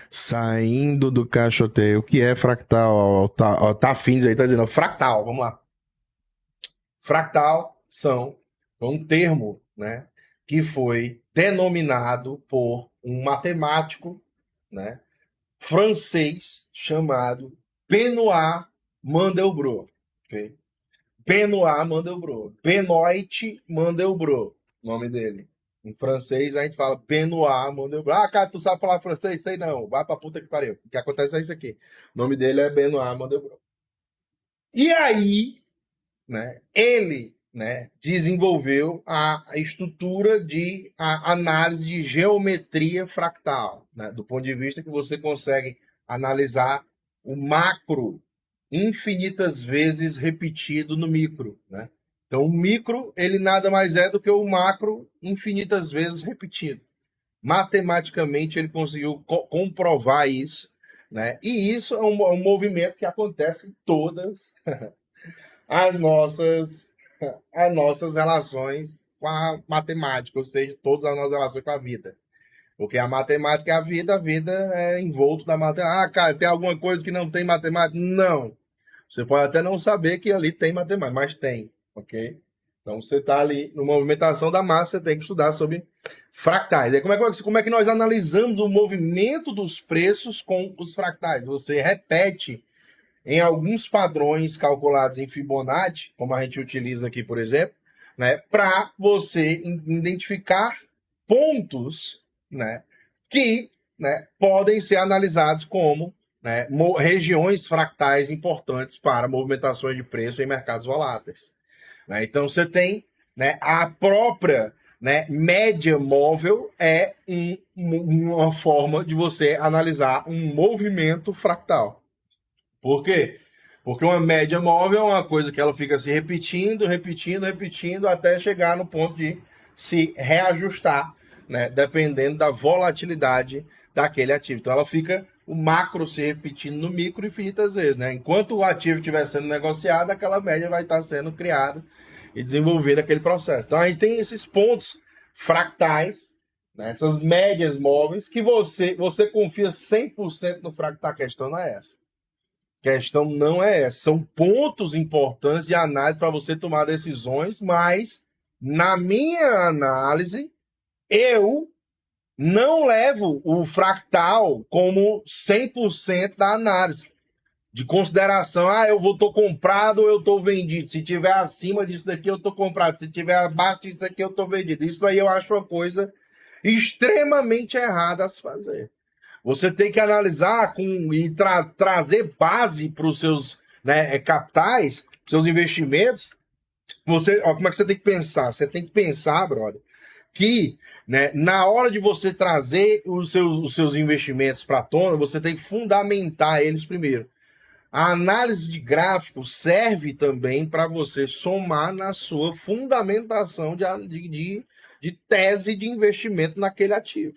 Saindo do caixoteio. O que é fractal? Ó, tá afins aí, tá dizendo fractal. Vamos lá. Fractal foi um termo, né, que foi denominado por um matemático, né, francês chamado Benoit Mandelbrot. Okay? Benoit Mandelbrot. Benoit Mandelbrot, nome dele. Em francês a gente fala Benoit Mandelbrot. Ah, cara, tu sabe falar francês? Sei não. Vai pra puta que pariu. O que acontece é isso aqui. O nome dele é Benoit Mandelbrot. E aí, né, ele, né, desenvolveu a estrutura de a análise de geometria fractal, né, do ponto de vista que você consegue analisar o macro infinitas vezes repetido no micro, né? Então o micro ele nada mais é do que o macro infinitas vezes repetido. Matematicamente ele conseguiu comprovar isso, né? E isso é um movimento que acontece em todas as nossas relações com a matemática, ou seja, todas as nossas relações com a vida. Porque a matemática é a vida é envolto da matemática. Ah, cara, tem alguma coisa que não tem matemática? Não. Você pode até não saber que ali tem matemática, mas tem, ok? Então você está ali na movimentação da massa, você tem que estudar sobre fractais. E como é que nós analisamos o movimento dos preços com os fractais? Você repete em alguns padrões calculados em Fibonacci, como a gente utiliza aqui, por exemplo, né, para você identificar pontos, né, que, né, podem ser analisados como, né, regiões fractais importantes para movimentações de preço em mercados voláteis. Né? Então você tem, né, a própria, né, média móvel é uma forma de você analisar um movimento fractal. Por quê? Porque uma média móvel é uma coisa que ela fica se repetindo, repetindo, repetindo, até chegar no ponto de se reajustar, né? Dependendo da volatilidade daquele ativo. Então ela fica o macro se repetindo no micro infinitas vezes, né? Enquanto o ativo estiver sendo negociado, aquela média vai estar sendo criada e desenvolvida aquele processo. Então a gente tem esses pontos fractais, né? Essas médias móveis que você confia 100% no fractal. A questão não é essa. A questão não é essa. São pontos importantes de análise para você tomar decisões, mas, na minha análise, eu não levo o fractal como 100% da análise. De consideração, eu tô comprado ou eu tô vendido. Se tiver acima disso daqui, eu tô comprado. Se tiver abaixo disso aqui, eu tô vendido. Isso aí eu acho uma coisa extremamente errada a se fazer. Você tem que analisar e trazer base para os seus, né, capitais, seus investimentos. Como é que você tem que pensar? Você tem que pensar, brother, que, né, na hora de você trazer os seus investimentos para a tona, você tem que fundamentar eles primeiro. A análise de gráfico serve também para você somar na sua fundamentação de tese de investimento naquele ativo.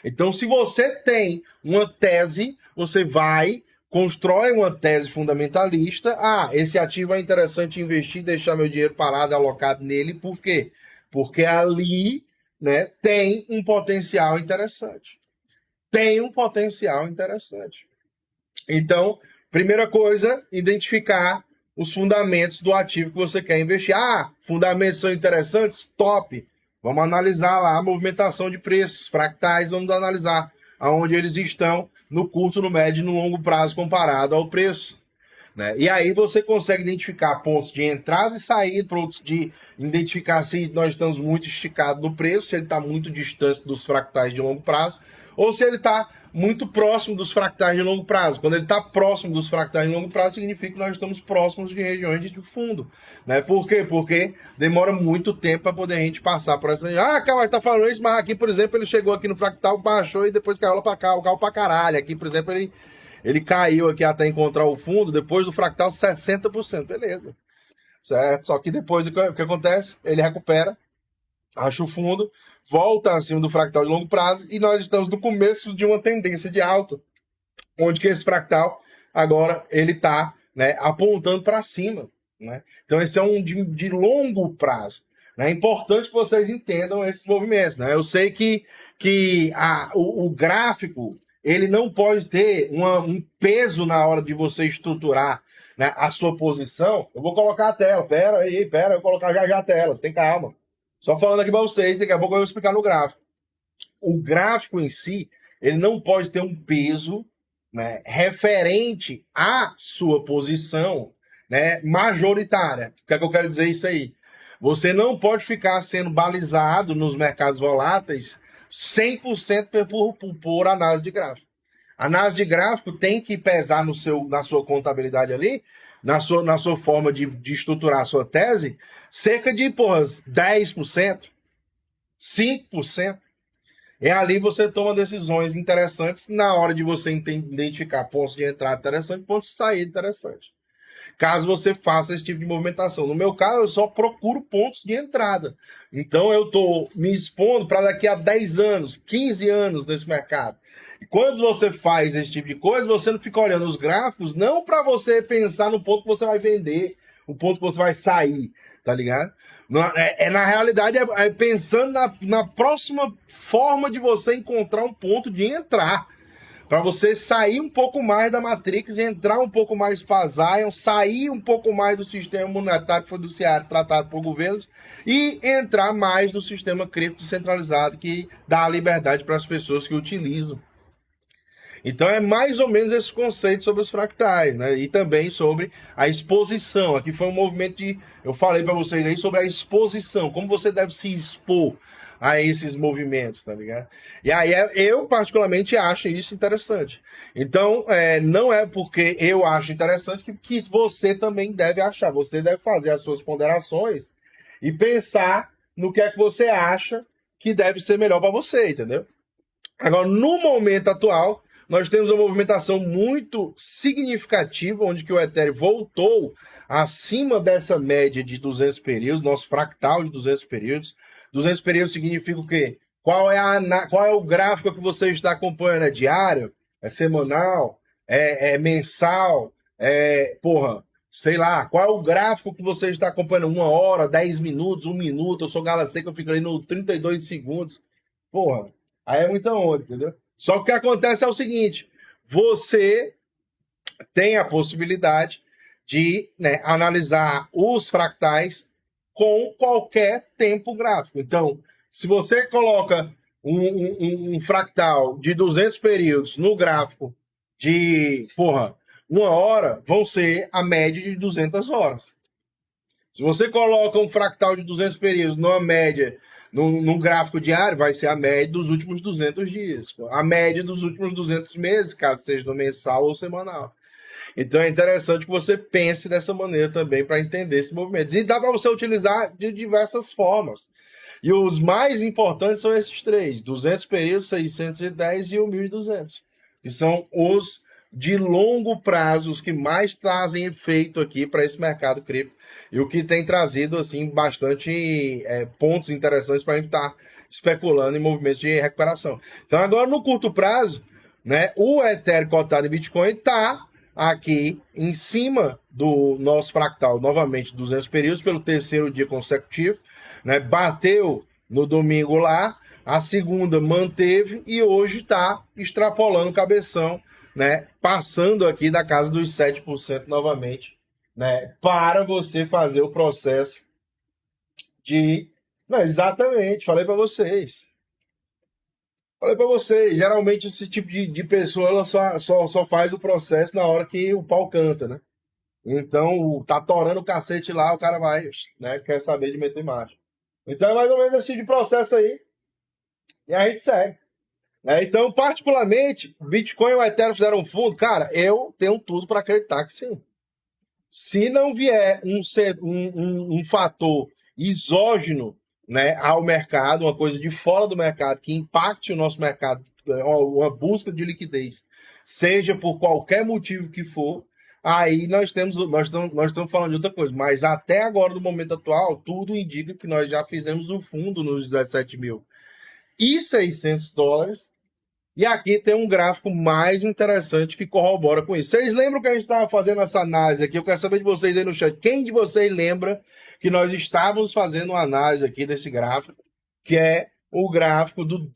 Então, se você tem uma tese, você vai, constrói uma tese fundamentalista. Esse ativo é interessante investir, deixar meu dinheiro parado, alocado nele. Por quê? Porque ali, né, tem um potencial interessante. Tem um potencial interessante. Então, primeira coisa, identificar os fundamentos do ativo que você quer investir. Fundamentos são interessantes? Top! Vamos analisar lá a movimentação de preços fractais, vamos analisar aonde eles estão no curto, no médio e no longo prazo comparado ao preço. Né? E aí você consegue identificar pontos de entrada e saída, pontos de identificar se nós estamos muito esticados no preço, se ele está muito distante dos fractais de longo prazo, ou se ele está muito próximo dos fractais de longo prazo. Quando ele está próximo dos fractais de longo prazo, significa que nós estamos próximos de regiões de fundo. Né? Por quê? Porque demora muito tempo para poder a gente passar por essa. Cara, tá falando isso, mas aqui, por exemplo, ele chegou aqui no fractal, baixou e depois caiu lá para cá, caiu para caralho. Aqui, por exemplo, ele caiu aqui até encontrar o fundo, depois do fractal 60%. Beleza. Certo? Só que depois o que acontece? Ele recupera, acha o fundo, volta acima do fractal de longo prazo e nós estamos no começo de uma tendência de alta, onde que esse fractal agora ele está, né, apontando para cima. Né? Então esse é um de longo prazo. É importante que vocês entendam esses movimentos. Né? Eu sei que o gráfico ele não pode ter um peso na hora de você estruturar, né, a sua posição. Eu vou colocar a tela, pera, eu vou colocar já a tela, tem calma. Só falando aqui para vocês, daqui a pouco eu vou explicar no gráfico. O gráfico em si, ele não pode ter um peso, né, referente à sua posição, né, majoritária. O que é que eu quero dizer isso aí? Você não pode ficar sendo balizado nos mercados voláteis 100% por análise de gráfico. A análise de gráfico tem que pesar na sua contabilidade ali, na sua forma de estruturar a sua tese, cerca de 10%, 5%. É ali você toma decisões interessantes na hora de você identificar pontos de entrada interessantes e pontos de saída interessantes. Caso você faça esse tipo de movimentação. No meu caso, eu só procuro pontos de entrada. Então, eu estou me expondo para daqui a 10 anos, 15 anos nesse mercado. E quando você faz esse tipo de coisa, você não fica olhando os gráficos, não para você pensar no ponto que você vai vender, o ponto que você vai sair, tá ligado? Na realidade, pensando na próxima forma de você encontrar um ponto de entrar. Para você sair um pouco mais da Matrix e entrar um pouco mais para Zion, sair um pouco mais do sistema monetário fiduciário tratado por governos e entrar mais no sistema cripto centralizado que dá a liberdade para as pessoas que utilizam. Então é mais ou menos esse conceito sobre os fractais, né? E também sobre a exposição. Aqui foi um movimento eu falei para vocês aí sobre a exposição, como você deve se expor a esses movimentos, tá ligado? E aí eu particularmente acho isso interessante. Então, não é porque eu acho interessante que você também deve achar. Você deve fazer as suas ponderações e pensar no que é que você acha que deve ser melhor para você, entendeu? Agora, no momento atual, nós temos uma movimentação muito significativa, onde que o Ethereum voltou acima dessa média de 200 períodos, nosso fractal de 200 períodos. 200 períodos significa o quê? Qual é o gráfico que você está acompanhando? É diário? É semanal? É mensal? Sei lá. Qual é o gráfico que você está acompanhando? 1 hora, 10 minutos, 1 minuto? Eu sou gala seca, eu fico ali no 32 segundos. Porra, aí é muita onda, entendeu? Só que o que acontece é o seguinte, você tem a possibilidade de, né, analisar os fractais com qualquer tempo gráfico. Então, se você coloca um fractal de 200 períodos no gráfico de, 1 hora, vão ser a média de 200 horas. Se você coloca um fractal de 200 períodos numa média, num gráfico diário, vai ser a média dos últimos 200 dias. A média dos últimos 200 meses, caso seja no mensal ou semanal. Então é interessante que você pense dessa maneira também para entender esse movimento. E dá para você utilizar de diversas formas. E os mais importantes são esses três: 200 períodos, 610 e o 1.200. Que são os de longo prazo, os que mais trazem efeito aqui para esse mercado cripto. E o que tem trazido assim bastante pontos interessantes para a gente estar especulando em movimentos de recuperação. Então agora no curto prazo, né, o Ethereum cotado em Bitcoin está aqui em cima do nosso fractal, novamente 200 períodos, pelo terceiro dia consecutivo, né? Bateu no domingo lá, a segunda manteve e hoje está extrapolando o cabeção, né? Passando aqui da casa dos 7% novamente, né? Para você fazer o processo de... Não, exatamente, falei para vocês. Geralmente esse tipo de pessoa ela só faz o processo na hora que o pau canta, né? Então, tá torando o cacete lá, o cara vai, né? Quer saber de meter marcha. Então é mais ou menos esse tipo de processo aí. E a gente segue. Então, particularmente, Bitcoin e o Ethereum fizeram um fundo. Cara, eu tenho tudo para acreditar que sim. Se não vier um fator exógeno, né, ao mercado, uma coisa de fora do mercado que impacte o nosso mercado, uma busca de liquidez, seja por qualquer motivo que for, aí nós estamos falando de outra coisa. Mas até agora, no momento atual, tudo indica que nós já fizemos o fundo nos $17.600. E aqui tem um gráfico mais interessante que corrobora com isso. Vocês lembram que a gente estava fazendo essa análise aqui? Eu quero saber de vocês aí no chat. Quem de vocês lembra que nós estávamos fazendo uma análise aqui desse gráfico, que é o gráfico do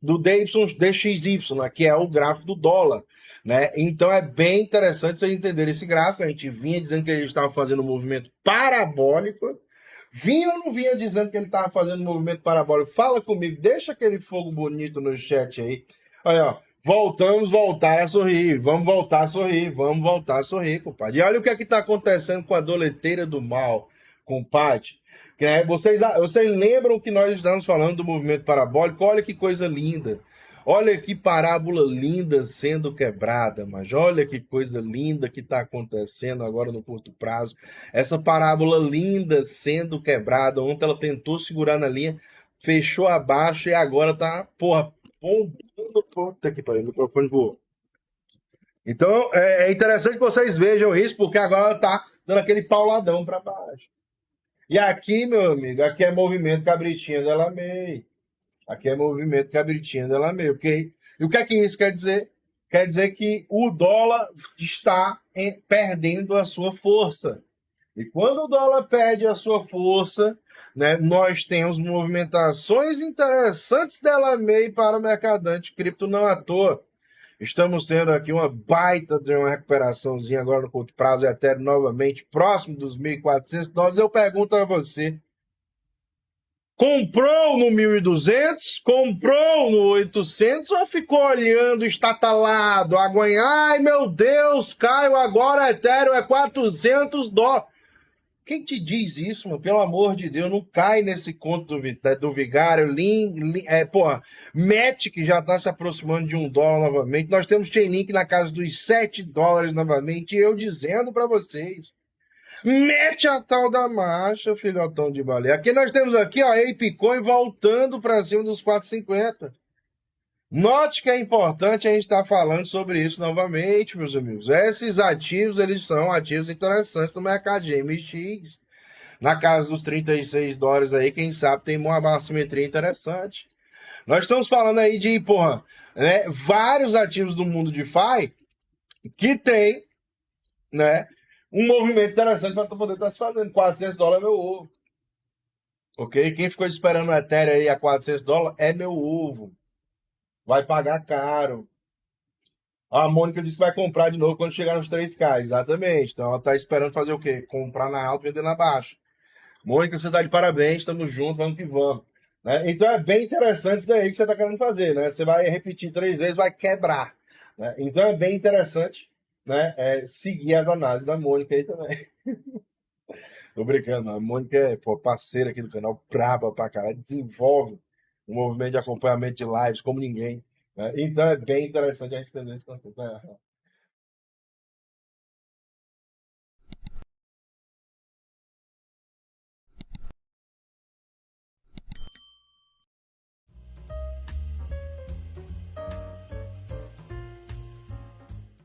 do DXY, né, que é o gráfico do dólar. Né? Então é bem interessante vocês entenderem esse gráfico. A gente vinha dizendo que ele estava fazendo um movimento parabólico. Vinha ou não vinha dizendo que ele estava fazendo um movimento parabólico? Fala comigo, deixa aquele fogo bonito no chat aí. Olha, ó, voltar a sorrir. Vamos voltar a sorrir, vamos voltar a sorrir, compadre. E olha o que é que está acontecendo com a doleteira do mal, compadre. Vocês lembram que nós estamos falando do movimento parabólico? Olha que coisa linda. Olha que parábola linda sendo quebrada, mas olha que coisa linda que está acontecendo agora no curto prazo. Essa parábola linda sendo quebrada. Ontem ela tentou segurar na linha, fechou abaixo e agora tá, porra, bombando. Puta que pariu, o microfone voou. Então é interessante que vocês vejam isso, porque agora tá dando aquele pauladão para baixo. E aqui, meu amigo, aqui é movimento cabritinha dela meio. Aqui é movimento cabritinha dela meio, ok? E o que é que isso quer dizer? Quer dizer que o dólar está perdendo a sua força. E quando o dólar perde a sua força, né, nós temos movimentações interessantes dela meio para o mercadante cripto não à toa. Estamos tendo aqui uma baita de uma recuperaçãozinha agora no curto prazo, e até novamente próximo dos $1.400. Eu pergunto a você, comprou no 1.200, comprou no 800 ou ficou olhando estatalado, ai meu Deus, Caio, agora Ethereum é $400. Quem te diz isso, mano? Pelo amor de Deus, não cai nesse conto do vigário. Match, que já está se aproximando de $1 novamente. Nós temos Chainlink na casa dos $7 novamente. E eu dizendo para vocês, mete a tal da marcha, filhotão de baleia. Aqui nós temos aqui, ó, Apecoin voltando para cima dos 4,50. Note que é importante a gente estar falando sobre isso novamente, meus amigos. Esses ativos, eles são ativos interessantes no mercado de MX. Na casa dos $36 aí, quem sabe tem uma assimetria interessante. Nós estamos falando aí de, né, vários ativos do mundo de DeFi que tem, né, um movimento interessante para poder estar se fazendo. $400 é meu ovo. Ok? Quem ficou esperando o Ethereum aí a $400 é meu ovo. Vai pagar caro. A Mônica disse que vai comprar de novo quando chegar nos 3K. Exatamente. Então ela está esperando fazer o quê? Comprar na alta e vender na baixa. Mônica, você está de parabéns, estamos juntos, vamos que vamos. Né? Então é bem interessante isso daí que você está querendo fazer. Né? Você vai repetir 3 vezes, vai quebrar. Né? Então é bem interessante, né, seguir as análises da Mônica aí também. Tô brincando, a Mônica é parceira aqui do canal, braba pra caralho, desenvolve um movimento de acompanhamento de lives como ninguém. Né? Então é bem interessante a gente entender esse conceito.